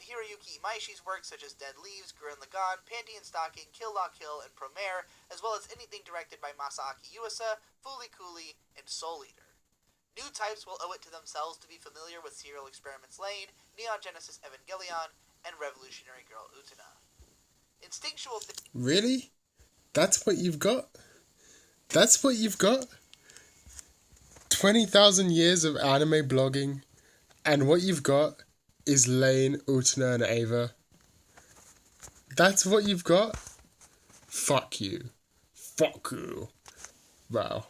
Hiroyuki Imaishi's works such as Dead Leaves, Gurren Lagann, Panty and Stocking, Kill La Kill, and Promare, as well as anything directed by Masaaki Yuasa, Fooly Cooly, and Soul Eater. New types will owe it to themselves to be familiar with Serial Experiments Lain, Neon Genesis Evangelion, and Revolutionary Girl Utena. Instinctual... Really? That's what you've got? That's what you've got? 20,000 years of anime blogging, and what you've got is Lain, Utena, and Eva. That's what you've got? Fuck you. Fuck you. Well,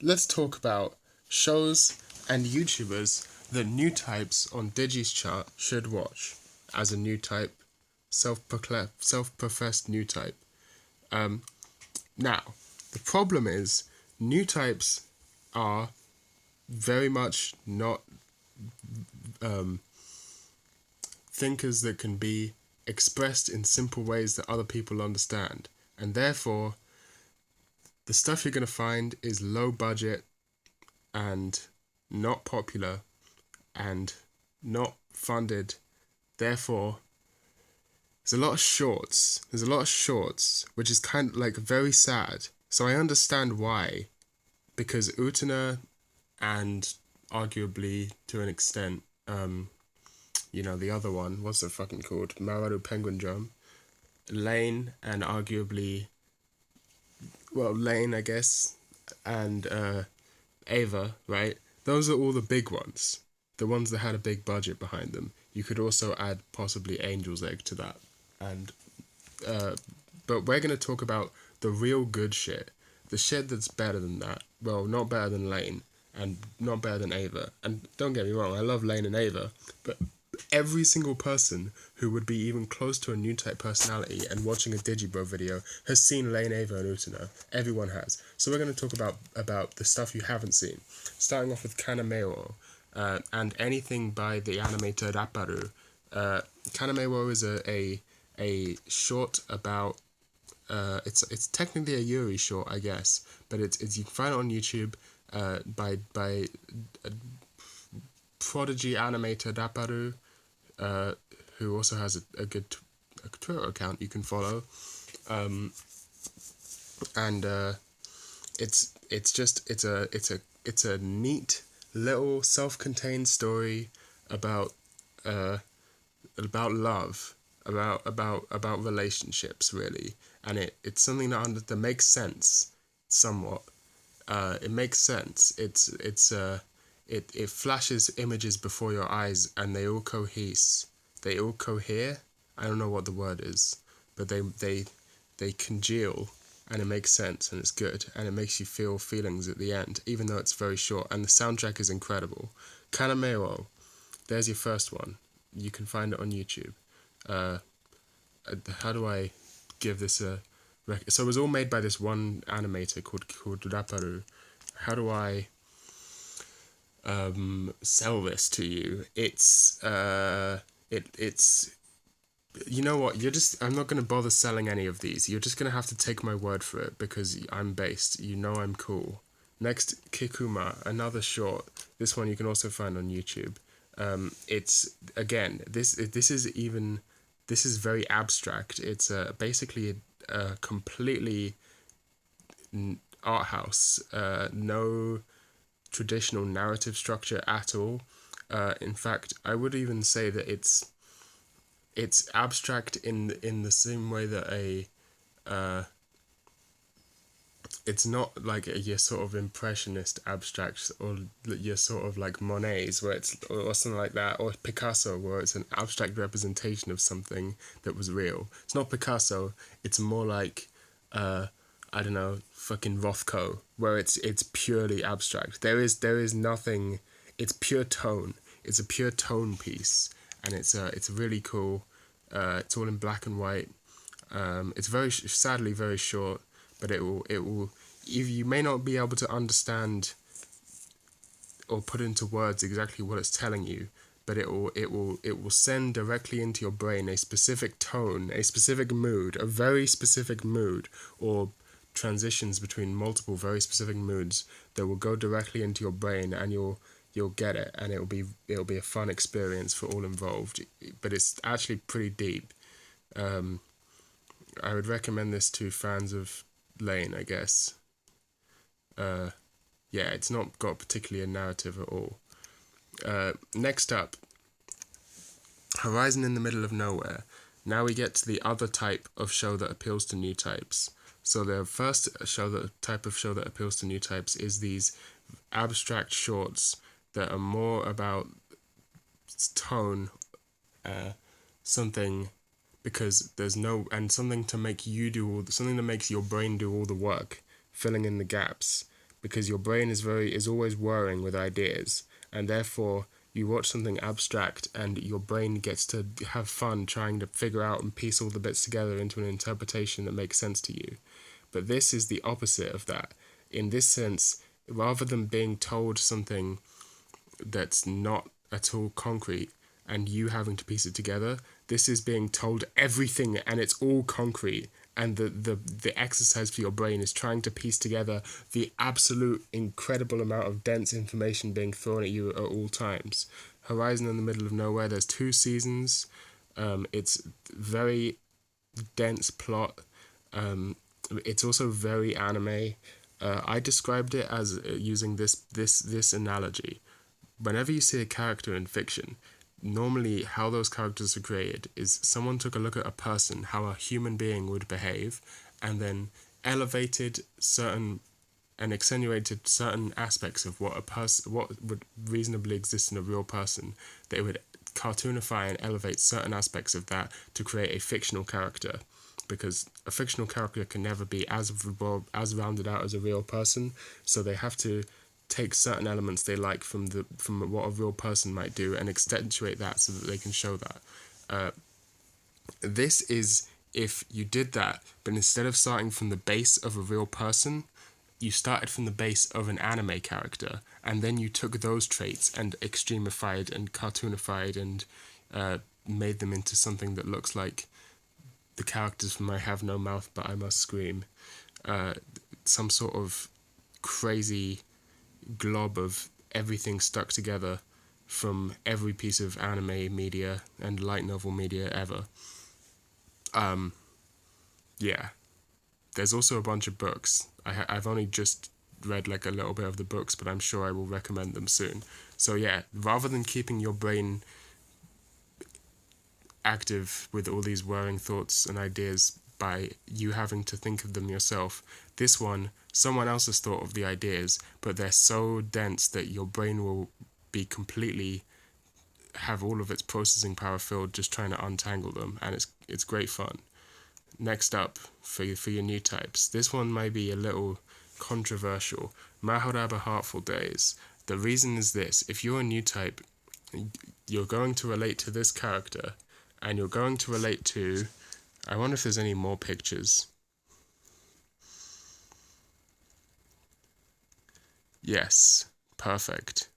let's talk about shows and YouTubers that new types on Digi's chart should watch as a new type, self-professed new type. Now, the problem is new types are very much not thinkers that can be expressed in simple ways that other people understand. And therefore, the stuff you're going to find is low budget and not popular and not funded. Therefore, there's a lot of shorts. Which is kind of like very sad. So I understand why. Because Utena and arguably to an extent, the other one, what's it fucking called? Mawaru Penguin Drum. Lain and arguably, Lain, I guess, and Ava, right? Those are all the big ones. The ones that had a big budget behind them. You could also add possibly Angel's Egg to that. And, but we're going to talk about the real good shit. The shit that's better than that. Well, not better than Lain. And not better than Ava. And don't get me wrong, I love Lain and Ava. But every single person who would be even close to a new type personality and watching a Digibro video has seen Lain, Ava, and Utena. Everyone has. So we're going to talk about the stuff you haven't seen. Starting off with Kanameo, and anything by the animator Rapparu. Kanameo is a short about... it's technically a Yuri short, I guess, but it's you can find it on YouTube by prodigy animator Rapparu, who also has a good Twitter account you can follow, and it's a neat little self-contained story about love, about relationships, really, and it's something that makes sense somewhat. It makes sense. It flashes images before your eyes, and they all cohere. I don't know what the word is, but they congeal, and it makes sense, and it's good, and it makes you feel feelings at the end, even though it's very short. And the soundtrack is incredible. Kanameo, there's your first one. You can find it on YouTube. How do I give this a... So it was all made by this one animator called Rapparu. How do I sell this to you? It's you know what, I'm not going to bother selling any of these. You're just going to have to take my word for it, because I'm based. You know I'm cool. Next, Kikuma, another short. This one you can also find on YouTube. It's, again, this is very abstract. It's basically a completely art house. No traditional narrative structure at all. In fact, I would even say that it's abstract in the same way that it's not like your sort of impressionist abstract, or your sort of like Monet's, where it's, or something like that, or Picasso, where it's an abstract representation of something that was real. It's not Picasso. It's more like I don't know, fucking Rothko, where it's purely abstract. There is nothing. It's pure tone. It's a pure tone piece, and it's really cool. It's all in black and white. It's sadly very short, but it will. If you may not be able to understand or put into words exactly what it's telling you, but it will send directly into your brain a specific tone, a specific mood, a very specific mood, or transitions between multiple very specific moods that will go directly into your brain, and you're you'll get it, and it'll be a fun experience for all involved. But it's actually pretty deep. I would recommend this to fans of Lane, I guess. Yeah, it's not got particularly a narrative at all. Next up, Horizon in the Middle of Nowhere. Now we get to the other type of show that appeals to new types. So the first type of show that appeals to new types is these abstract shorts that are more about tone, something, because there's no, and something to make you do something that makes your brain do all the work, filling in the gaps, because your brain is always whirring with ideas, and therefore you watch something abstract and your brain gets to have fun trying to figure out and piece all the bits together into an interpretation that makes sense to you. But this is the opposite of that. In this sense, rather than being told something that's not at all concrete and you having to piece it together, this is being told everything and it's all concrete. And the exercise for your brain is trying to piece together the absolute incredible amount of dense information being thrown at you at all times. Horizon in the Middle of Nowhere, there's 2 seasons. It's very dense plot. It's also very anime. I described it as using this analogy. Whenever you see a character in fiction, normally how those characters are created is someone took a look at a person, how a human being would behave, and then elevated certain and accentuated certain aspects of what would reasonably exist in a real person. They would cartoonify and elevate certain aspects of that to create a fictional character, because a fictional character can never be as rounded out as a real person, so they have to take certain elements they like from what a real person might do and accentuate that so that they can show that. This is if you did that, but instead of starting from the base of a real person, you started from the base of an anime character, and then you took those traits and extremified and cartoonified and made them into something that looks like the characters from I Have No Mouth But I Must Scream. Some sort of crazy glob of everything stuck together from every piece of anime media and light novel media ever. Yeah. There's also a bunch of books. I've only just read like a little bit of the books, but I'm sure I will recommend them soon. So yeah, rather than keeping your brain active with all these whirring thoughts and ideas by you having to think of them yourself, this one, someone else has thought of the ideas, but they're so dense that your brain will be completely have all of its processing power filled just trying to untangle them, and it's great fun. Next up, for your new types, this one might be a little controversial. Mahoraba Heartful Days. The reason is this: if you're a new type, you're going to relate to this character, and you're going to relate to, I wonder if there's any more pictures. Yes, perfect.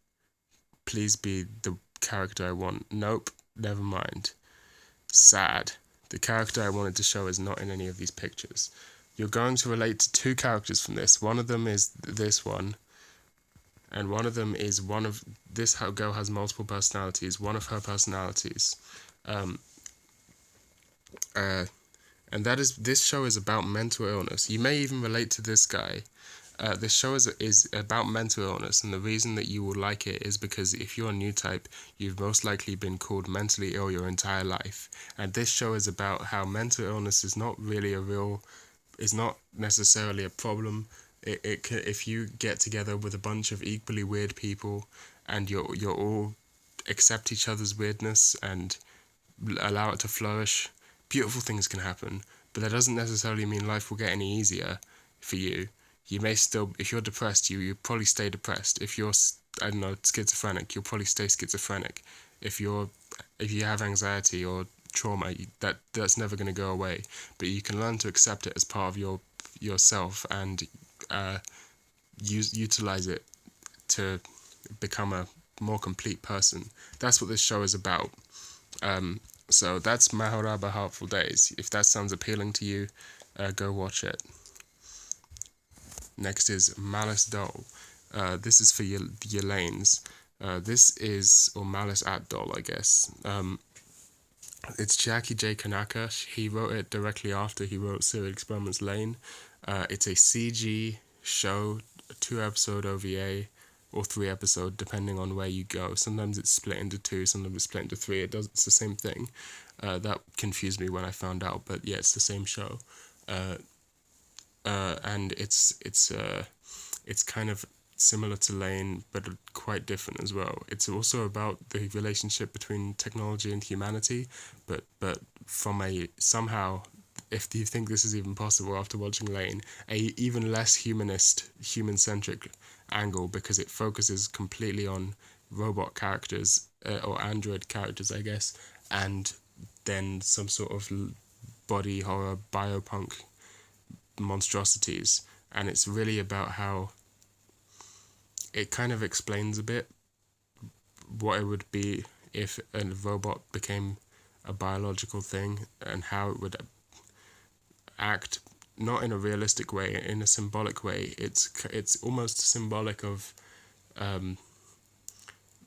Please be the character I want. Nope, never mind. Sad. The character I wanted to show is not in any of these pictures. You're going to relate to 2 characters from this. One of them is this one, and one of them is one of this girl has multiple personalities. One of her personalities, and this show is about mental illness. You may even relate to this guy. This show is about mental illness, and the reason that you will like it is because if you're a new type, you've most likely been called mentally ill your entire life. And this show is about how mental illness is not really is not necessarily a problem. If you get together with a bunch of equally weird people, and you're all accept each other's weirdness and allow it to flourish, beautiful things can happen. But that doesn't necessarily mean life will get any easier for you. You may still, if you're depressed, you probably stay depressed. If you're, I don't know, schizophrenic, you'll probably stay schizophrenic. If you have anxiety or trauma, that's never going to go away. But you can learn to accept it as part of yourself and utilize it to become a more complete person. That's what this show is about. So that's Mahoraba Heartful Days. If that sounds appealing to you, go watch it. Next is Malice Doll. This is for your lanes. This is, or Malice at Doll, I guess. It's Jackie J. Kanaka. He wrote it directly after he wrote Serial Experiments Lane. It's a CG show, a 2-episode OVA, or 3-episode, depending on where you go. Sometimes it's split into 2, sometimes it's split into 3. It's the same thing. That confused me when I found out, but yeah, it's the same show. And it's kind of similar to Lane, but quite different as well. It's also about the relationship between technology and humanity, but from a somehow, if you think this is even possible after watching Lane, a even less human-centric angle, because it focuses completely on robot characters, or android characters, I guess, and then some sort of body horror biopunk monstrosities. And it's really about how it kind of explains a bit what it would be if a robot became a biological thing, and how it would act, not in a realistic way, in a symbolic way. It's almost symbolic of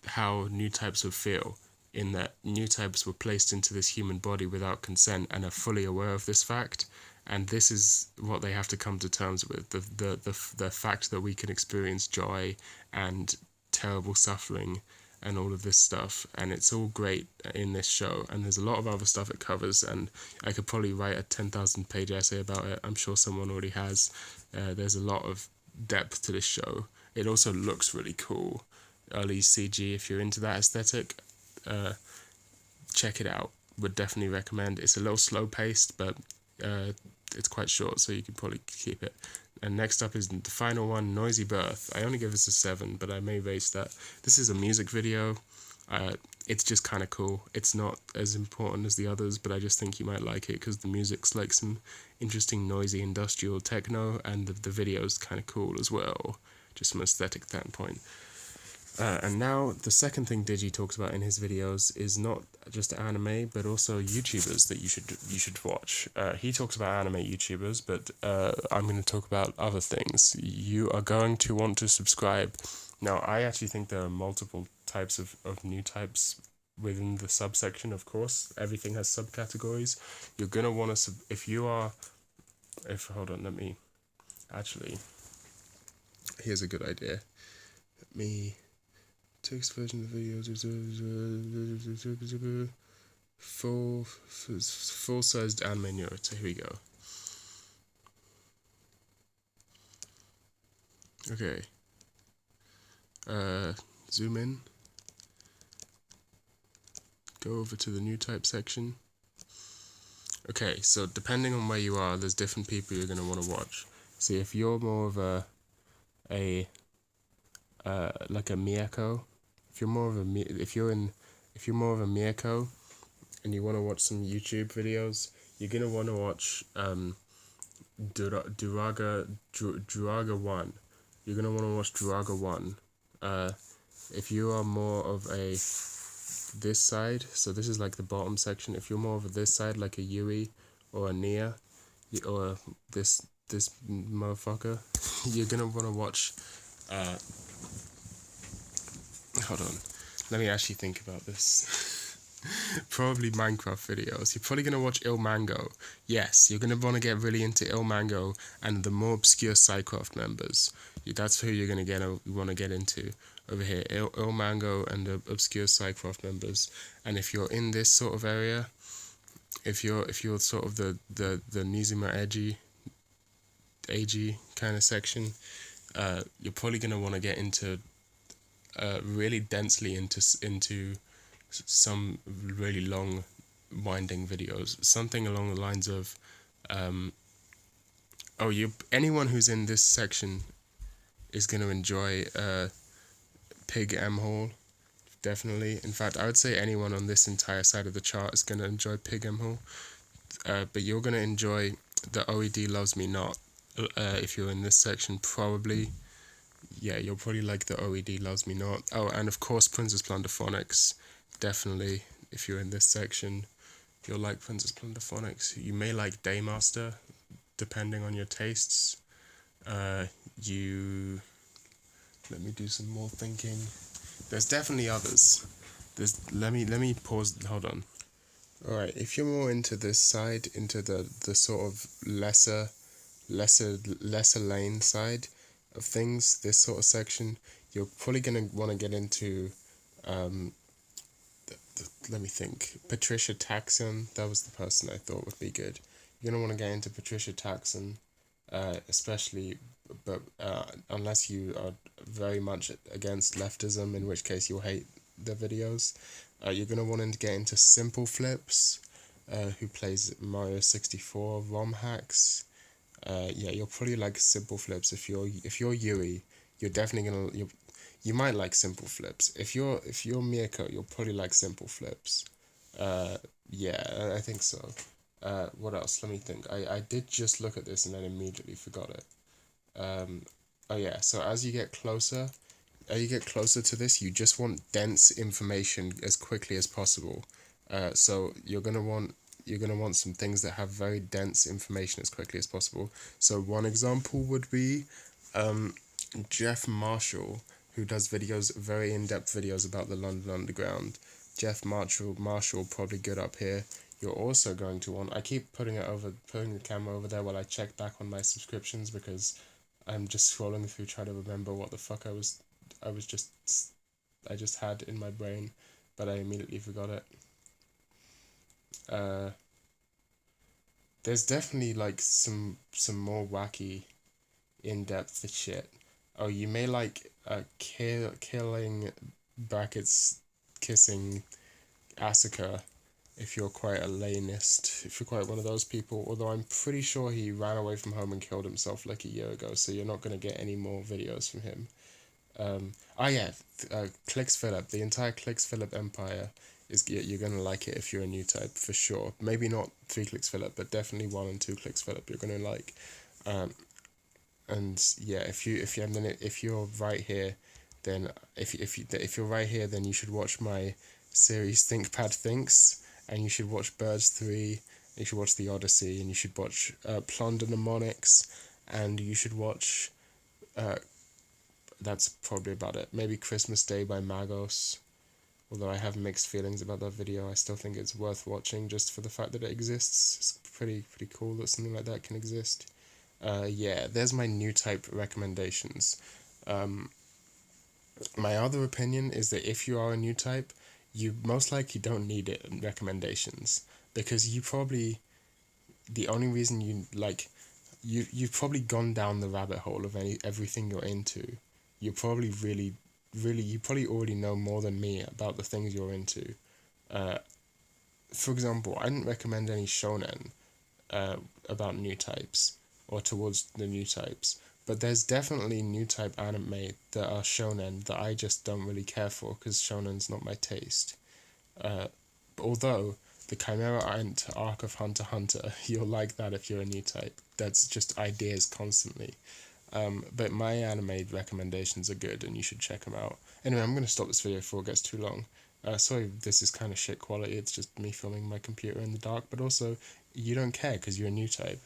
how new types would feel, in that new types were placed into this human body without consent and are fully aware of this fact. And this is what they have to come to terms with, the fact that we can experience joy and terrible suffering and all of this stuff. And it's all great in this show, and there's a lot of other stuff it covers, and I could probably write a 10,000 page essay about it. I'm sure someone already has. There's a lot of depth to this show. It also looks really cool. Early CG, if you're into that aesthetic, check it out. Would definitely recommend. It's a little slow paced, but it's quite short, so you can probably keep it. And next up is the final one, Noisy Birth. I only give this a 7, but I may raise that. This is a music video. It's just kind of cool. It's not as important as the others, but I just think you might like it because the music's like some interesting noisy industrial techno, and the video's kind of cool as well, just from an aesthetic standpoint. And now the second thing Digi talks about in his videos is not just anime, but also YouTubers that you should watch. He talks about anime YouTubers, but I'm going to talk about other things. You are going to want to subscribe. Now, I actually think there are multiple types of new types within the subsection, of course. Everything has subcategories. You're going to want to, hold on, let me, actually, here's a good idea. Let me... Text version of the videos, full-sized anime Naruto. Here we go. Okay. Zoom in. Go over to the new type section. Okay, so depending on where you are, there's different people you're gonna want to watch. See, if you're more of like a Miyako. If you're more of a Miyako and you want to watch some YouTube videos, you're gonna want to watch Duraga 1. You're gonna want to watch Duraga 1. If you are more of a this side, so this is like the bottom section. If you're more of a this side, like a Yui or a Nia, or this motherfucker, you're gonna want to watch. Hold on, let me actually think about this. Probably Minecraft videos. You're probably going to watch Ilmango. Yes, you're going to want to get really into Ilmango and the more obscure Psycraft members. That's who you're going to want to get into over here. Ilmango and the obscure Psycraft members. And if you're in this sort of area, if you're sort of the Nizuma Ag kind of section, you're probably going to want to get into really densely into some really long winding videos, something along the lines of anyone who's in this section is going to enjoy Pig M Hall, definitely. In fact, I would say anyone on this entire side of the chart is going to enjoy Pig M Hall, but you're going to enjoy the OED Loves Me Not. If you're in this section, probably, yeah, you'll probably like the OED Loves Me Not. Oh, and of course Princess Plunderphonics. Definitely, if you're in this section, you'll like Princess Plunderphonics. You may like Daymaster, depending on your tastes. Let me do some more thinking. There's definitely others. Let me pause. Hold on. All right, if you're more into this side, into the sort of lesser lane side of things, this sort of section, you're probably gonna want to get into let me think. Patricia Taxon, that was the person I thought would be good. You're gonna want to get into Patricia Taxon, especially, but unless you are very much against leftism, in which case you'll hate the videos. You're gonna want to get into Simple Flips, who plays Mario 64 ROM hacks. Yeah, you'll probably like Simple Flips if you're Yui. You're definitely gonna you might like Simple Flips. If you're Miyako, you'll probably like Simple Flips. Yeah, I think so. What else? Let me think. I did just look at this and then immediately forgot it. Oh yeah. So as you get closer to this, you just want dense information as quickly as possible. So you're gonna want some things that have very dense information as quickly as possible. So one example would be Jeff Marshall, who does videos, very in-depth videos about the London Underground. Jeff Marshall, probably good up here. You're also going to want. I keep putting the camera over there while I check back on my subscriptions because I'm just scrolling through trying to remember what the fuck I just had in my brain, but I immediately forgot it. There's definitely like some more wacky, in-depth shit. Oh, you may like killing brackets kissing Asuka if you're quite a Lanist, if you're quite one of those people. Although I'm pretty sure he ran away from home and killed himself like a year ago, so you're not gonna get any more videos from him. Oh yeah, Clicks Phillip, the entire Clicks Phillip empire is you're gonna like it if you're a new type for sure. Maybe not 3 Clicks Phillip, but definitely 1 and 2 Clicks Phillip. You're gonna like. And yeah, if you're right here, then if you're right here, then you should watch my series ThinkPad Thinks, and you should watch Birds 3, you should watch The Odyssey, and you should watch Plunder Mnemonics, and you should watch that's probably about it. Maybe Christmas Day by Magos. Although I have mixed feelings about that video, I still think it's worth watching just for the fact that it exists. It's pretty cool that something like that can exist. Yeah, there's my new type recommendations. My other opinion is that if you are a new type, you most likely don't need it in recommendations because you probably the only reason you've probably gone down the rabbit hole of everything you're into. You're probably you probably already know more than me about the things you're into. For example, I didn't recommend any shonen about new types or towards the new types, but there's definitely new type anime that are shonen that I just don't really care for because shonen's not my taste. Although the Chimera Ant arc of Hunter x Hunter, you'll like that if you're a new type. That's just ideas constantly. But my anime recommendations are good and you should check them out. Anyway, I'm going to stop this video before it gets too long. Sorry, this is kind of shit quality. It's just me filming my computer in the dark, but also you don't care because you're a new type.